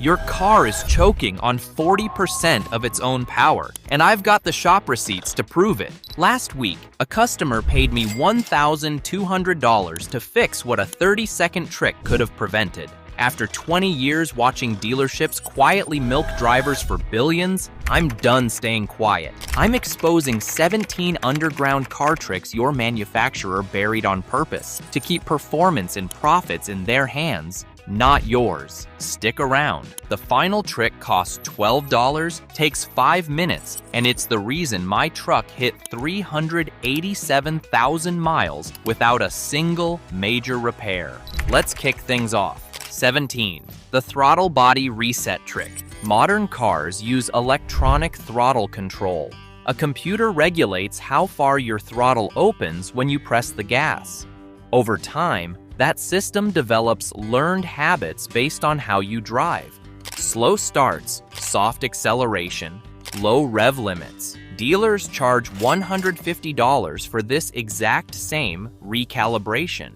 Your car is choking on 40% of its own power, and I've got the shop receipts to prove it. Last week, a customer paid me $1,200 to fix what a 30-second trick could have prevented. After 20 years watching dealerships quietly milk drivers for billions, I'm done staying quiet. I'm exposing 17 underground car tricks your manufacturer buried on purpose to keep performance and profits in their hands, not yours. Stick around. The final trick costs $12, takes 5 minutes, and it's the reason my truck hit 387,000 miles without a single major repair. Let's kick things off. 17. The throttle body reset trick. Modern cars use electronic throttle control. A computer regulates how far your throttle opens when you press the gas. Over time, that system develops learned habits based on how you drive. Slow starts, soft acceleration, low rev limits. Dealers charge $150 for this exact same recalibration.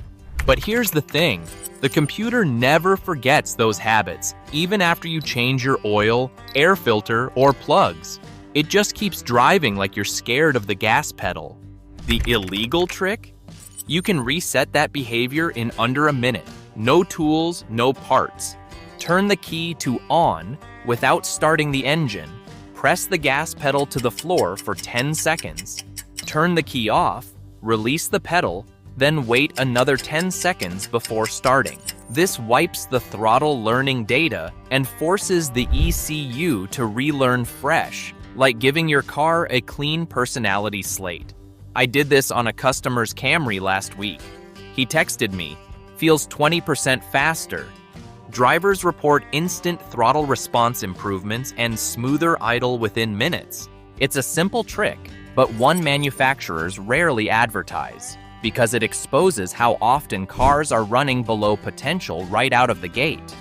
But here's the thing, the computer never forgets those habits, even after you change your oil, air filter, or plugs. It just keeps driving like you're scared of the gas pedal. The illegal trick? You can reset that behavior in under a minute. No tools, no parts. Turn the key to on without starting the engine. Press the gas pedal to the floor for 10 seconds. Turn the key off, release the pedal, then wait another 10 seconds before starting. This wipes the throttle learning data and forces the ECU to relearn fresh, like giving your car a clean personality slate. I did this on a customer's Camry last week. He texted me, "Feels 20% faster." Drivers report instant throttle response improvements and smoother idle within minutes. It's a simple trick, but one manufacturers rarely advertise, because it exposes how often cars are running below potential right out of the gate.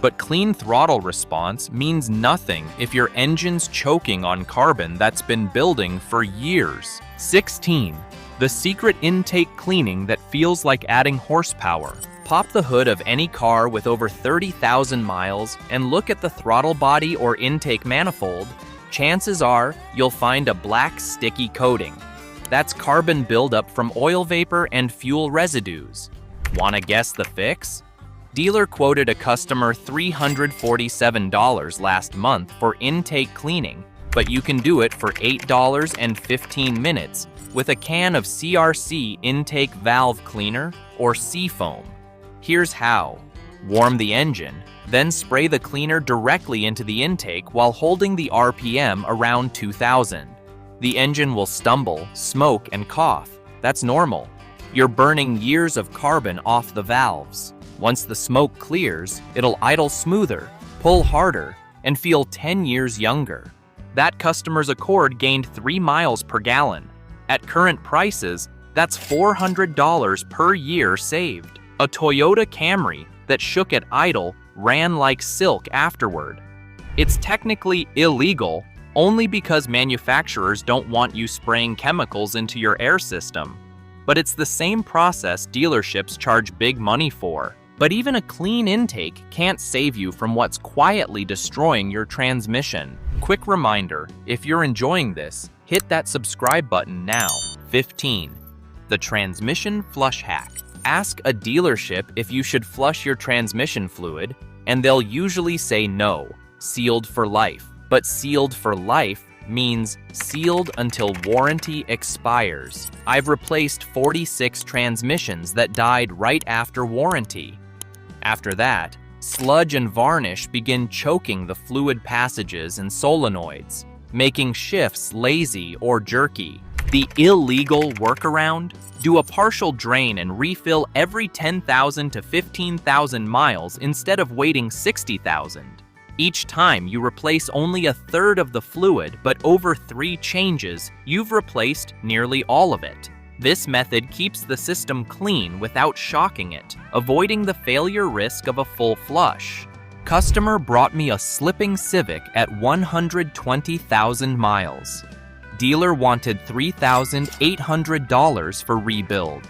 But clean throttle response means nothing if your engine's choking on carbon that's been building for years. 16. The secret intake cleaning that feels like adding horsepower. Pop the hood of any car with over 30,000 miles and look at the throttle body or intake manifold. Chances are you'll find a black sticky coating. That's carbon buildup from oil vapor and fuel residues. Wanna guess the fix? Dealer quoted a customer $347 last month for intake cleaning, but you can do it for $8 and 15 minutes with a can of CRC intake valve cleaner or Seafoam. Here's how. Warm the engine, then spray the cleaner directly into the intake while holding the RPM around 2,000. The engine will stumble, smoke, and cough. That's normal. You're burning years of carbon off the valves. Once the smoke clears, it'll idle smoother, pull harder, and feel 10 years younger. That customer's Accord gained 3 miles per gallon. At current prices, that's $400 per year saved. A Toyota Camry that shook at idle ran like silk afterward. It's technically illegal only because manufacturers don't want you spraying chemicals into your air system. But it's the same process dealerships charge big money for. But even a clean intake can't save you from what's quietly destroying your transmission. Quick reminder, if you're enjoying this, hit that subscribe button now. 15. The transmission flush hack. Ask a dealership if you should flush your transmission fluid, and they'll usually say no, sealed for life. But sealed for life means sealed until warranty expires. I've replaced 46 transmissions that died right after warranty. After that, sludge and varnish begin choking the fluid passages and solenoids, making shifts lazy or jerky. The illegal workaround? Do a partial drain and refill every 10,000 to 15,000 miles instead of waiting 60,000. Each time you replace only a third of the fluid, but over 3 changes, you've replaced nearly all of it. This method keeps the system clean without shocking it, avoiding the failure risk of a full flush. Customer brought me a slipping Civic at 120,000 miles. Dealer wanted $3,800 for rebuild.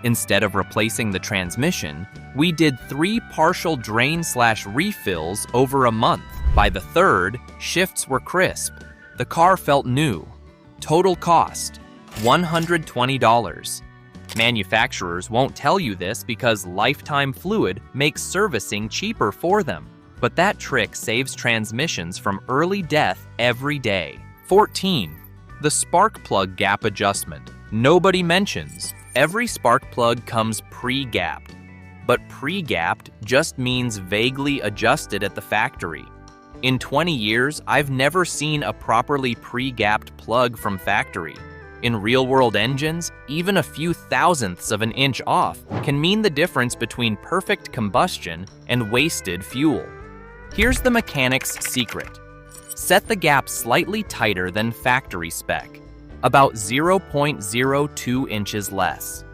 Instead of replacing the transmission, we did 3 partial drain/refills over a month. By the third, shifts were crisp. The car felt new. Total cost, $120. Manufacturers won't tell you this because lifetime fluid makes servicing cheaper for them. But that trick saves transmissions from early death every day. 14. The spark plug gap adjustment. Nobody mentions. Every spark plug comes pre-gapped. But pre-gapped just means vaguely adjusted at the factory. In 20 years, I've never seen a properly pre-gapped plug from factory. In real-world engines, even a few thousandths of an inch off can mean the difference between perfect combustion and wasted fuel. Here's the mechanic's secret. Set the gap slightly tighter than factory spec, about 0.02 inches less.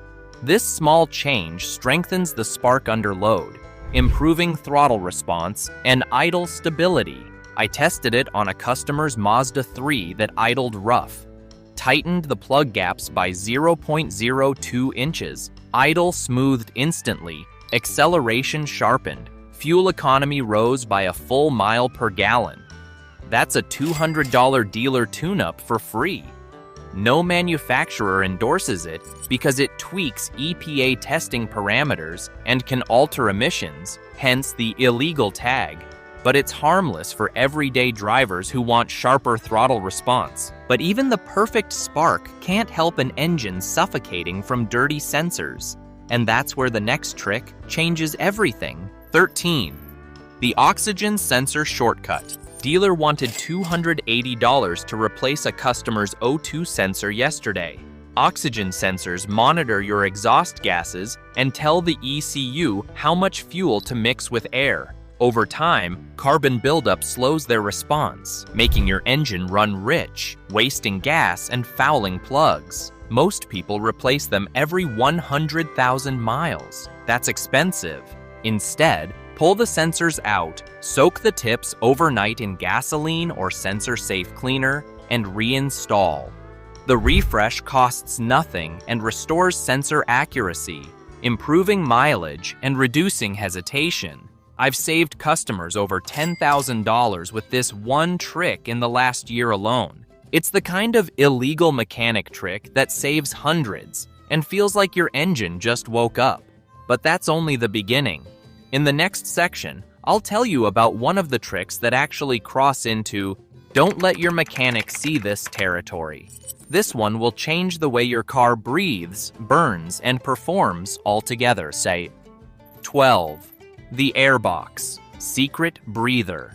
This small change strengthens the spark under load, improving throttle response and idle stability. I tested it on a customer's Mazda 3 that idled rough. Tightened the plug gaps by 0.02 inches, idle smoothed instantly, acceleration sharpened, fuel economy rose by a full mile per gallon. That's a $200 dealer tune-up for free. No manufacturer endorses it because it tweaks EPA testing parameters and can alter emissions, hence the illegal tag. But it's harmless for everyday drivers who want sharper throttle response. But even the perfect spark can't help an engine suffocating from dirty sensors. And that's where the next trick changes everything. 13. The oxygen sensor shortcut. Dealer wanted $280 to replace a customer's O2 sensor yesterday. Oxygen sensors monitor your exhaust gases and tell the ECU how much fuel to mix with air. Over time, carbon buildup slows their response, making your engine run rich, wasting gas and fouling plugs. Most people replace them every 100,000 miles. That's expensive. Instead, pull the sensors out, soak the tips overnight in gasoline or sensor-safe cleaner, and reinstall. The refresh costs nothing and restores sensor accuracy, improving mileage and reducing hesitation. I've saved customers over $10,000 with this one trick in the last year alone. It's the kind of illegal mechanic trick that saves hundreds and feels like your engine just woke up. But that's only the beginning. In the next section, I'll tell you about one of the tricks that actually cross into "don't let your mechanic see this" territory. This one will change the way your car breathes, burns, and performs altogether, say. 12. The airbox, secret breather.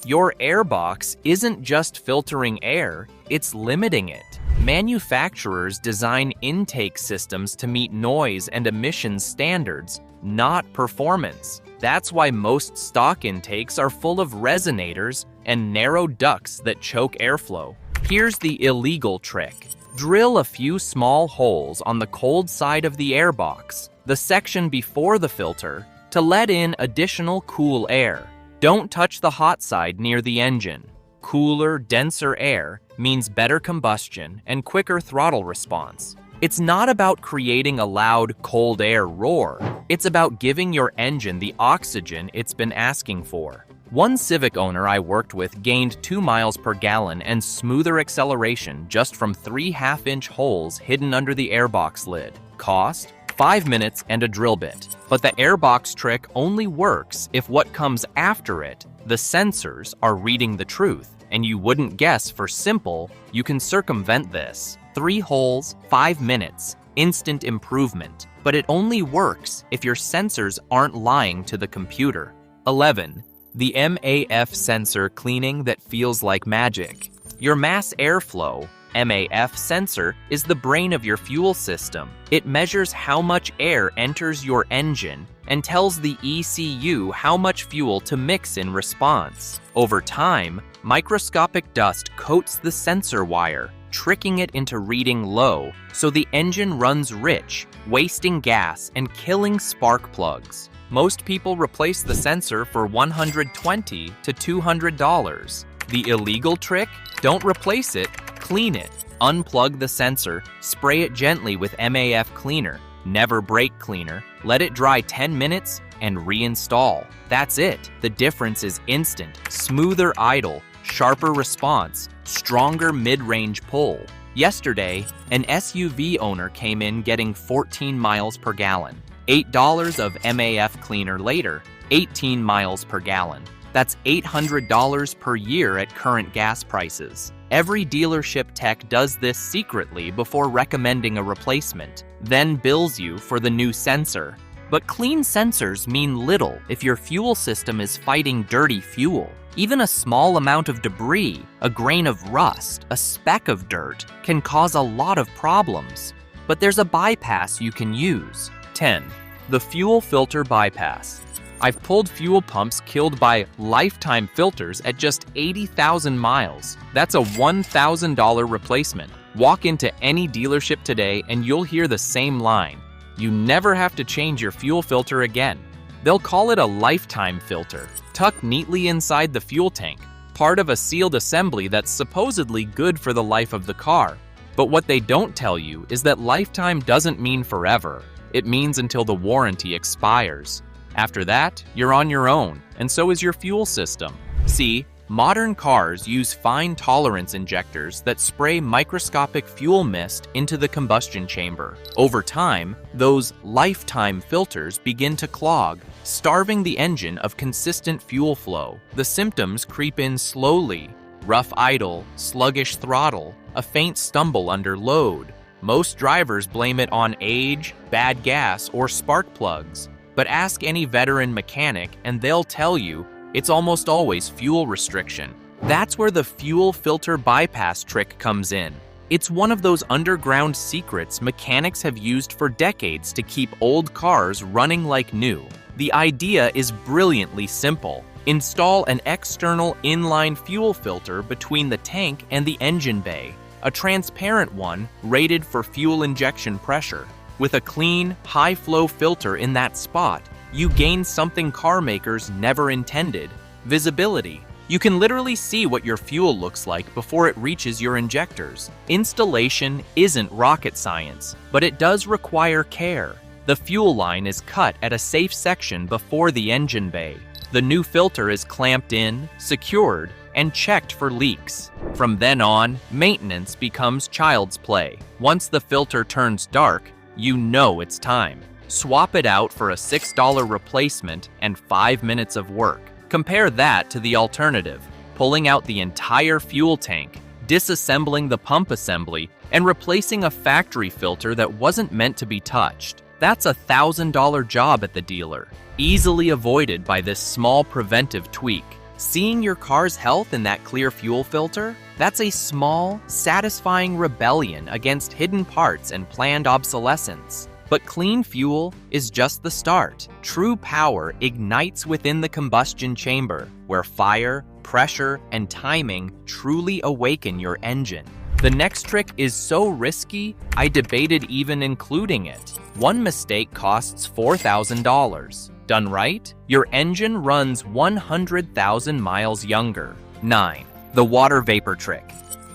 Your airbox isn't just filtering air, it's limiting it. Manufacturers design intake systems to meet noise and emissions standards, not performance. That's why most stock intakes are full of resonators and narrow ducts that choke airflow. Here's the illegal trick. Drill a few small holes on the cold side of the airbox, the section before the filter, to let in additional cool air. Don't touch the hot side near the engine. Cooler, denser air means better combustion and quicker throttle response. It's not about creating a loud, cold air roar. It's about giving your engine the oxygen it's been asking for. One Civic owner I worked with gained 2 miles per gallon and smoother acceleration just from 3 half-inch holes hidden under the airbox lid. Cost? 5 minutes and a drill bit. But the airbox trick only works if what comes after it, the sensors, are reading the truth. And you wouldn't guess for simple, you can circumvent this. 3 holes, 5 minutes, instant improvement. But it only works if your sensors aren't lying to the computer. 11. The MAF sensor cleaning that feels like magic. Your mass airflow, MAF sensor, is the brain of your fuel system. It measures how much air enters your engine and tells the ECU how much fuel to mix in response. Over time, microscopic dust coats the sensor wire, tricking it into reading low, so the engine runs rich, wasting gas and killing spark plugs. Most people replace the sensor for $120 to $200. The illegal trick? Don't replace it, clean it. Unplug the sensor, spray it gently with MAF cleaner, Never brake cleaner. Let it dry 10 minutes and reinstall. That's it. The difference is instant. Smoother idle, sharper response, stronger mid-range pull. Yesterday, an SUV owner came in getting 14 miles per gallon. $8 of MAF cleaner later, 18 miles per gallon. That's $800 per year at current gas prices. Every dealership tech does this secretly before recommending a replacement, then bills you for the new sensor. But clean sensors mean little if your fuel system is fighting dirty fuel. Even a small amount of debris, a grain of rust, a speck of dirt, can cause a lot of problems. But there's a bypass you can use. 10. The fuel filter bypass. I've pulled fuel pumps killed by lifetime filters at just 80,000 miles. That's a $1,000 replacement. Walk into any dealership today and you'll hear the same line. You never have to change your fuel filter again. They'll call it a lifetime filter, tucked neatly inside the fuel tank, part of a sealed assembly that's supposedly good for the life of the car. But what they don't tell you is that lifetime doesn't mean forever. It means until the warranty expires. After that, you're on your own, and so is your fuel system. See, modern cars use fine tolerance injectors that spray microscopic fuel mist into the combustion chamber. Over time, those lifetime filters begin to clog, starving the engine of consistent fuel flow. The symptoms creep in slowly: rough idle, sluggish throttle, a faint stumble under load. Most drivers blame it on age, bad gas, or spark plugs. But ask any veteran mechanic and they'll tell you it's almost always fuel restriction. That's where the fuel filter bypass trick comes in. It's one of those underground secrets mechanics have used for decades to keep old cars running like new. The idea is brilliantly simple. Install an external inline fuel filter between the tank and the engine bay, a transparent one rated for fuel injection pressure. With a clean, high-flow filter in that spot, you gain something car makers never intended: visibility. You can literally see what your fuel looks like before it reaches your injectors. Installation isn't rocket science, but it does require care. The fuel line is cut at a safe section before the engine bay. The new filter is clamped in, secured, and checked for leaks. From then on, maintenance becomes child's play. Once the filter turns dark, you know it's time. Swap it out for a $6 replacement and 5 minutes of work. Compare that to the alternative: pulling out the entire fuel tank, disassembling the pump assembly, and replacing a factory filter that wasn't meant to be touched. That's a $1,000 job at the dealer, easily avoided by this small preventive tweak. Seeing your car's health in that clear fuel filter? That's a small, satisfying rebellion against hidden parts and planned obsolescence. But clean fuel is just the start. True power ignites within the combustion chamber, where fire, pressure, and timing truly awaken your engine. The next trick is so risky, I debated even including it. One mistake costs $4,000. Done right, your engine runs 100,000 miles younger. 9. The water vapor trick.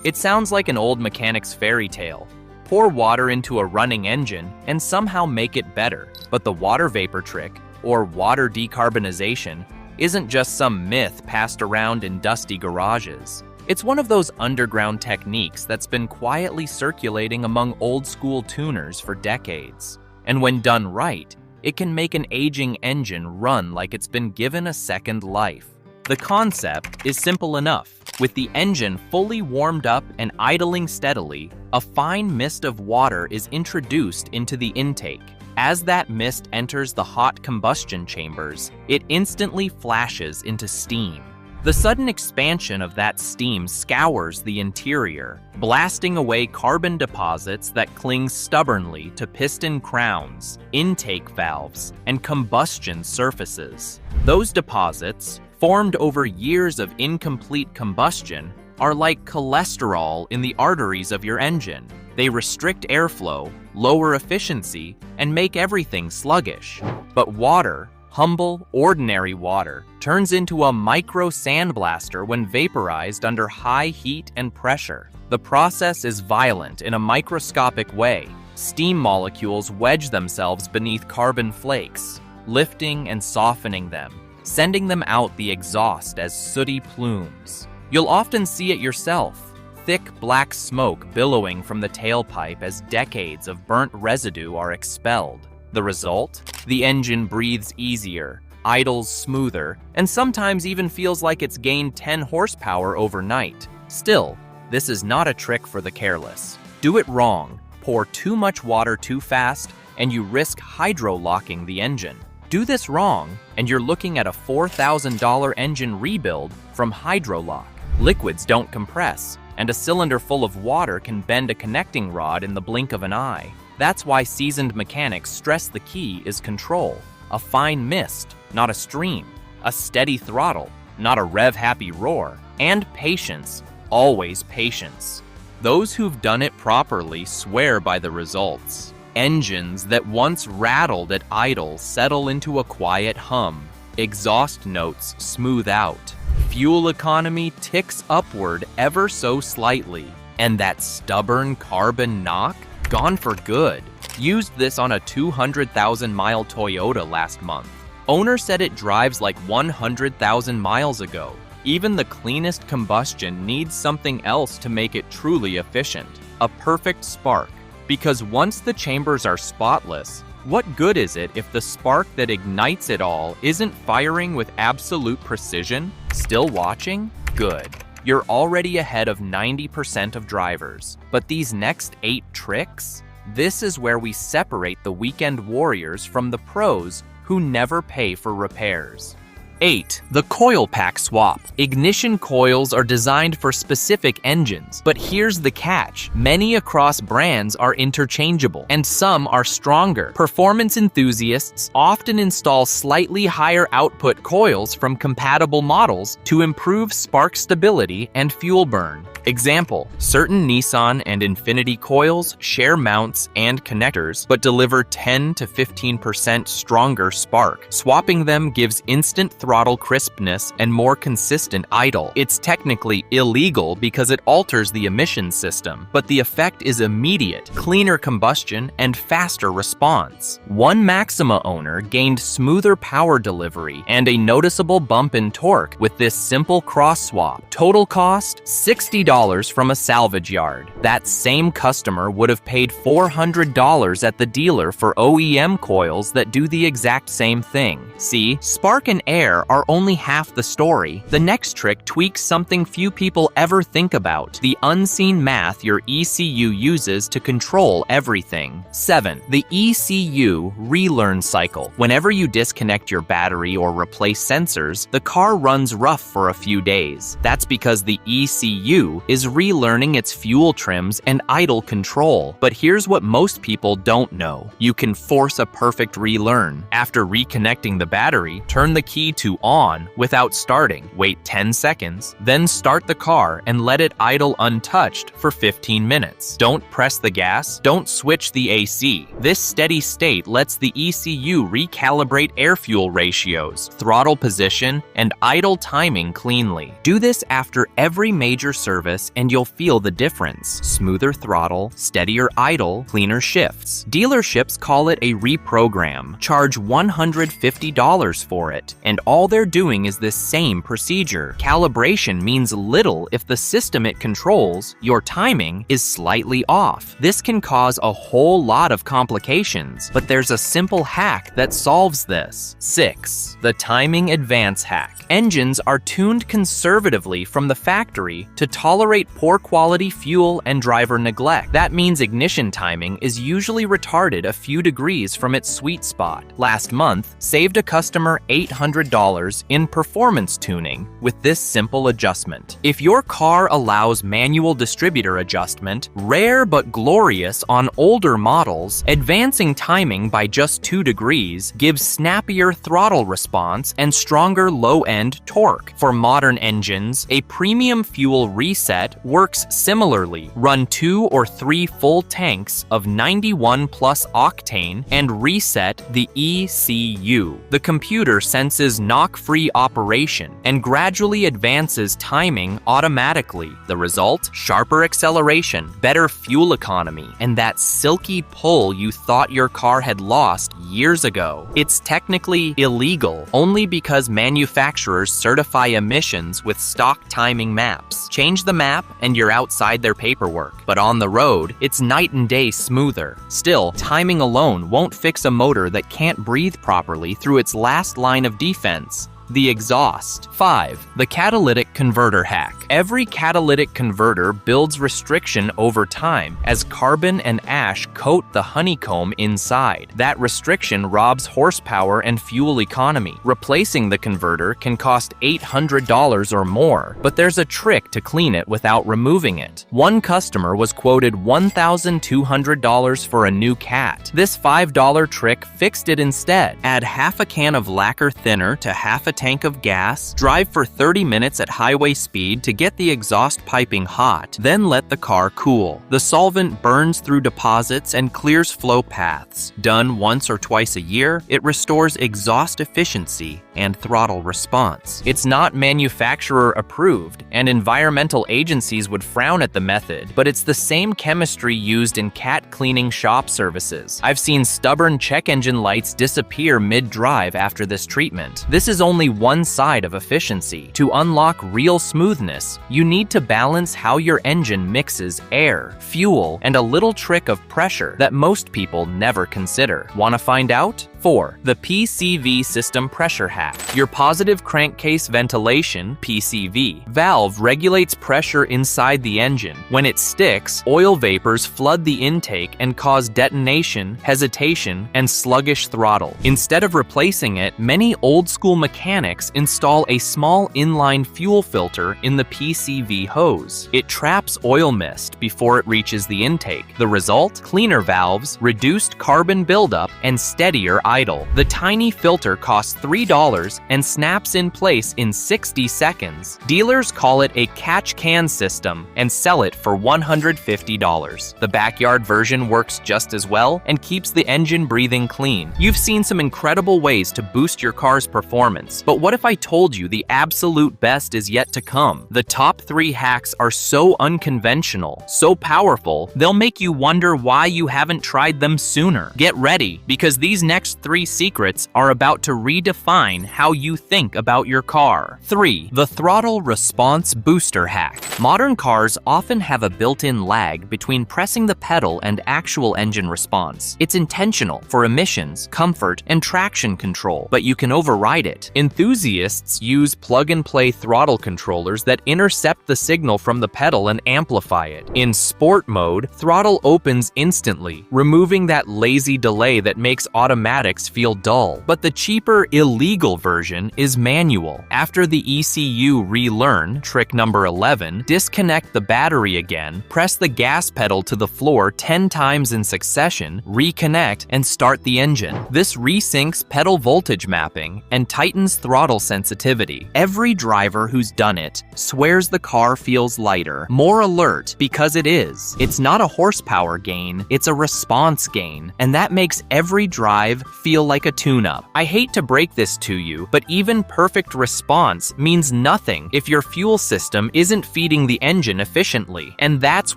It sounds like an old mechanic's fairy tale. Pour water into a running engine and somehow make it better. But the water vapor trick, or water decarbonization, isn't just some myth passed around in dusty garages. It's one of those underground techniques that's been quietly circulating among old-school tuners for decades. And when done right, it can make an aging engine run like it's been given a second life. The concept is simple enough. With the engine fully warmed up and idling steadily, a fine mist of water is introduced into the intake. As that mist enters the hot combustion chambers, it instantly flashes into steam. The sudden expansion of that steam scours the interior, blasting away carbon deposits that cling stubbornly to piston crowns, intake valves, and combustion surfaces. Those deposits, formed over years of incomplete combustion, are like cholesterol in the arteries of your engine. They restrict airflow, lower efficiency, and make everything sluggish. But water, humble, ordinary water, turns into a micro sandblaster when vaporized under high heat and pressure. The process is violent in a microscopic way. steam molecules wedge themselves beneath carbon flakes, lifting and softening them, sending them out the exhaust as sooty plumes. You'll often see it yourself, thick black smoke billowing from the tailpipe as decades of burnt residue are expelled. The result? The engine breathes easier, idles smoother, and sometimes even feels like it's gained 10 horsepower overnight. Still, this is not a trick for the careless. Do it wrong, pour too much water too fast, and you risk hydro-locking the engine. Do this wrong, and you're looking at a $4,000 engine rebuild from Hydrolock. Liquids don't compress, and a cylinder full of water can bend a connecting rod in the blink of an eye. That's why seasoned mechanics stress the key is control. A fine mist, not a stream. A steady throttle, not a rev-happy roar. And patience, always patience. Those who've done it properly swear by the results. Engines that once rattled at idle settle into a quiet hum. Exhaust notes smooth out. Fuel economy ticks upward ever so slightly. And that stubborn carbon knock? Gone for good. Used this on a 200,000-mile Toyota last month. Owner said it drives like 100,000 miles ago. Even the cleanest combustion needs something else to make it truly efficient. A perfect spark. Because once the chambers are spotless, what good is it if the spark that ignites it all isn't firing with absolute precision? Still watching? Good. You're already ahead of 90% of drivers. But these next 8 tricks? This is where we separate the weekend warriors from the pros who never pay for repairs. 8. The coil pack swap. Ignition coils are designed for specific engines, but here's the catch. Many across brands are interchangeable, and some are stronger. Performance enthusiasts often install slightly higher output coils from compatible models to improve spark stability and fuel burn. Example, certain Nissan and Infiniti coils share mounts and connectors, but deliver 10 to 15% stronger spark. Swapping them gives instant throttle crispness and more consistent idle. It's technically illegal because it alters the emission system, but the effect is immediate, cleaner combustion, and faster response. One Maxima owner gained smoother power delivery and a noticeable bump in torque with this simple cross swap. Total cost, $60 from a salvage yard. That same customer would have paid $400 at the dealer for OEM coils that do the exact same thing. See, spark and air are only half the story. The next trick tweaks something few people ever think about, the unseen math your ECU uses to control everything. 7. The ECU relearn cycle. Whenever you disconnect your battery or replace sensors, the car runs rough for a few days. That's because the ECU is relearning its fuel trims and idle control. But here's what most people don't know. You can force a perfect relearn. After reconnecting the battery, turn the key to on without starting. Wait 10 seconds, then start the car and let it idle untouched for 15 minutes. Don't press the gas, don't switch the AC. This steady state lets the ECU recalibrate air-fuel ratios, throttle position, and idle timing cleanly. Do this after every major service and you'll feel the difference. Smoother throttle, steadier idle, cleaner shifts. Dealerships call it a reprogram, charge $150 for it, and all they're doing is this same procedure. Calibration means little if the system it controls, your timing, is slightly off. This can cause a whole lot of complications, but there's a simple hack that solves this. 6. The timing advance hack. Engines are tuned conservatively from the factory to tolerate poor quality fuel and driver neglect. That means ignition timing is usually retarded a few degrees from its sweet spot. Last month, saved a customer $800 in performance tuning with this simple adjustment. If your car allows manual distributor adjustment, rare but glorious on older models, advancing timing by just 2 degrees gives snappier throttle response and stronger low-end torque. For modern engines, a premium fuel reset works similarly. Run 2 or 3 full tanks of 91 plus octane and reset the ECU. The computer senses knock-free operation, and gradually advances timing automatically. The result? Sharper acceleration, better fuel economy, and that silky pull you thought your car had lost years ago. It's technically illegal only because manufacturers certify emissions with stock timing maps. Change the map and you're outside their paperwork. But on the road, it's night and day smoother. Still, timing alone won't fix a motor that can't breathe properly through its last line of defense: the exhaust. 5. The catalytic converter hack. Every catalytic converter builds restriction over time as carbon and ash coat the honeycomb inside. That restriction robs horsepower and fuel economy. Replacing the converter can cost $800 or more, but there's a trick to clean it without removing it. One customer was quoted $1,200 for a new Cat. This $5 trick fixed it instead. Add half a can of lacquer thinner to half a tank of gas, drive for 30 minutes at highway speed to get the exhaust piping hot, then let the car cool. The solvent burns through deposits and clears flow paths. Done once or twice a year, it restores exhaust efficiency and throttle response. It's not manufacturer approved, and environmental agencies would frown at the method, but it's the same chemistry used in cat cleaning shop services. I've seen stubborn check engine lights disappear mid-drive after this treatment. This is only one side of efficiency. To unlock real smoothness, you need to balance how your engine mixes air, fuel, and a little trick of pressure that most people never consider. Want to find out? 4. The PCV system pressure hack. Your positive crankcase ventilation (PCV) valve regulates pressure inside the engine. When it sticks, oil vapors flood the intake and cause detonation, hesitation, and sluggish throttle. Instead of replacing it, many old-school mechanics install a small inline fuel filter in the PCV hose. It traps oil mist before it reaches the intake. The result? Cleaner valves, reduced carbon buildup, and steadier idle. The tiny filter costs $3 and snaps in place in 60 seconds. Dealers call it a catch can system and sell it for $150. The backyard version works just as well and keeps the engine breathing clean. You've seen some incredible ways to boost your car's performance, but what if I told you the absolute best is yet to come? The top 3 hacks are so unconventional, so powerful, they'll make you wonder why you haven't tried them sooner. Get ready, because these next 3 secrets are about to redefine how you think about your car. 3. The throttle response booster hack. Modern cars often have a built-in lag between pressing the pedal and actual engine response. It's intentional for emissions, comfort, and traction control, but you can override it. Enthusiasts use plug-and-play throttle controllers that intercept the signal from the pedal and amplify it. In sport mode, throttle opens instantly, removing that lazy delay that makes automatics feel dull. But the cheaper, illegal version is manual. After the ECU relearn, trick number 11, disconnect the battery again, press the gas pedal to the floor 10 times in succession, reconnect, and start the engine. This resyncs pedal voltage mapping and tightens throttle sensitivity. Every driver who's done it swears the car feels lighter, more alert, because it is. It's not a horsepower gain, it's a response gain, and that makes every drive feel like a tune-up. I hate to break this to you, but even perfect response means nothing if your fuel system isn't feeding the engine efficiently. And that's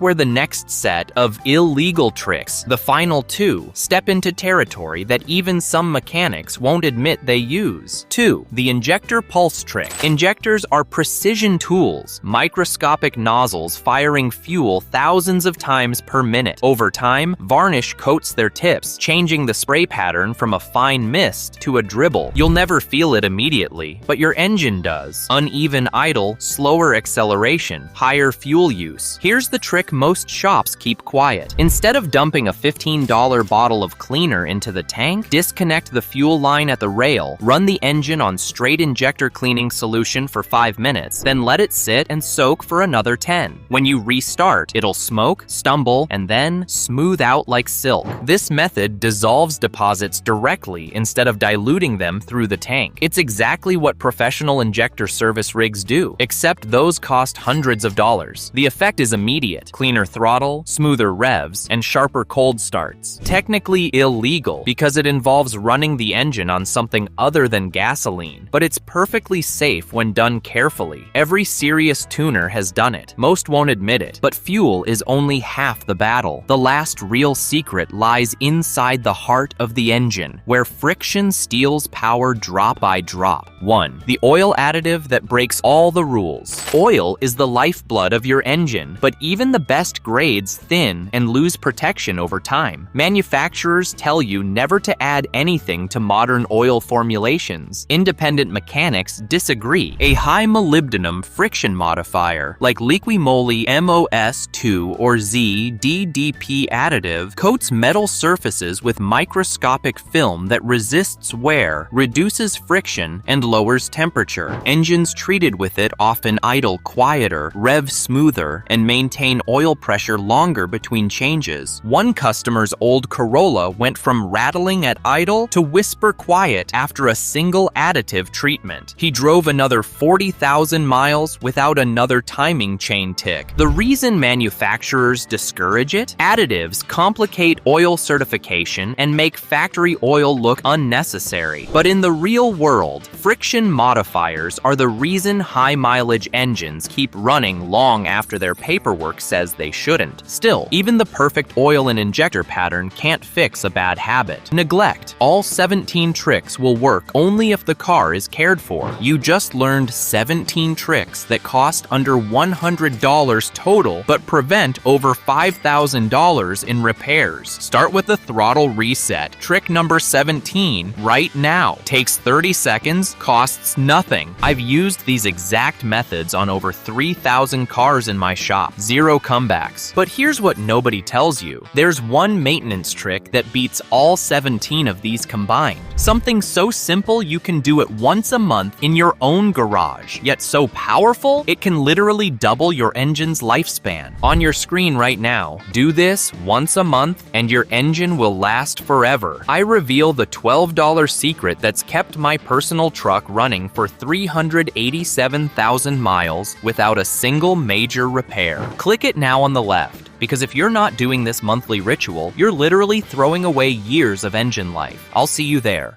where the next set of illegal tricks, the final 2, step into territory that even some mechanics won't admit they use. 2. The injector pulse trick. Injectors are precision tools, microscopic nozzles firing fuel thousands of times per minute. Over time, varnish coats their tips, changing the spray pattern from a fine mist to a dribble. You'll never feel it immediately, but your engine does. Uneven idle, slower acceleration, higher fuel use. Here's the trick most shops keep quiet. Instead of dumping a $15 bottle of cleaner into the tank, disconnect the fuel line at the rail, run the engine on straight injector cleaning solution for 5 minutes, then let it sit and soak for another 10. When you restart, it'll smoke, stumble, and then smooth out like silk. This method dissolves deposits directly directly instead of diluting them through the tank. It's exactly what professional injector service rigs do, except those cost hundreds of dollars. The effect is immediate: cleaner throttle, smoother revs, and sharper cold starts. Technically illegal because it involves running the engine on something other than gasoline, but it's perfectly safe when done carefully. Every serious tuner has done it. Most won't admit it, but fuel is only half the battle. The last real secret lies inside the heart of the engine, where friction steals power drop by drop. 1. The oil additive that breaks all the rules. Oil is the lifeblood of your engine, but even the best grades thin and lose protection over time. Manufacturers tell you never to add anything to modern oil formulations. Independent mechanics disagree. A high molybdenum friction modifier, like Liquimoly MOS2 or ZDDP additive, coats metal surfaces with microscopic film that resists wear, reduces friction, and lowers temperature. Engines treated with it often idle quieter, rev smoother, and maintain oil pressure longer between changes. One customer's old Corolla went from rattling at idle to whisper quiet after a single additive treatment. He drove another 40,000 miles without another timing chain tick. The reason manufacturers discourage it? Additives complicate oil certification and make factory oil look unnecessary. But in the real world, friction modifiers are the reason high-mileage engines keep running long after their paperwork says they shouldn't. Still, even the perfect oil and injector pattern can't fix a bad habit. Neglect. All 17 tricks will work only if the car is cared for. You just learned 17 tricks that cost under $100 total, but prevent over $5,000 in repairs. Start with the throttle reset. Trick number 17 right now. Takes 30 seconds, costs nothing. I've used these exact methods on over 3,000 cars in my shop. Zero comebacks. But here's what nobody tells you. There's one maintenance trick that beats all 17 of these combined. Something so simple you can do it once a month in your own garage, yet so powerful it can literally double your engine's lifespan. On your screen right now, do this once a month and your engine will last forever. I reveal the $12 secret that's kept my personal truck running for 387,000 miles without a single major repair. Click it now on the left, because if you're not doing this monthly ritual, you're literally throwing away years of engine life. I'll see you there.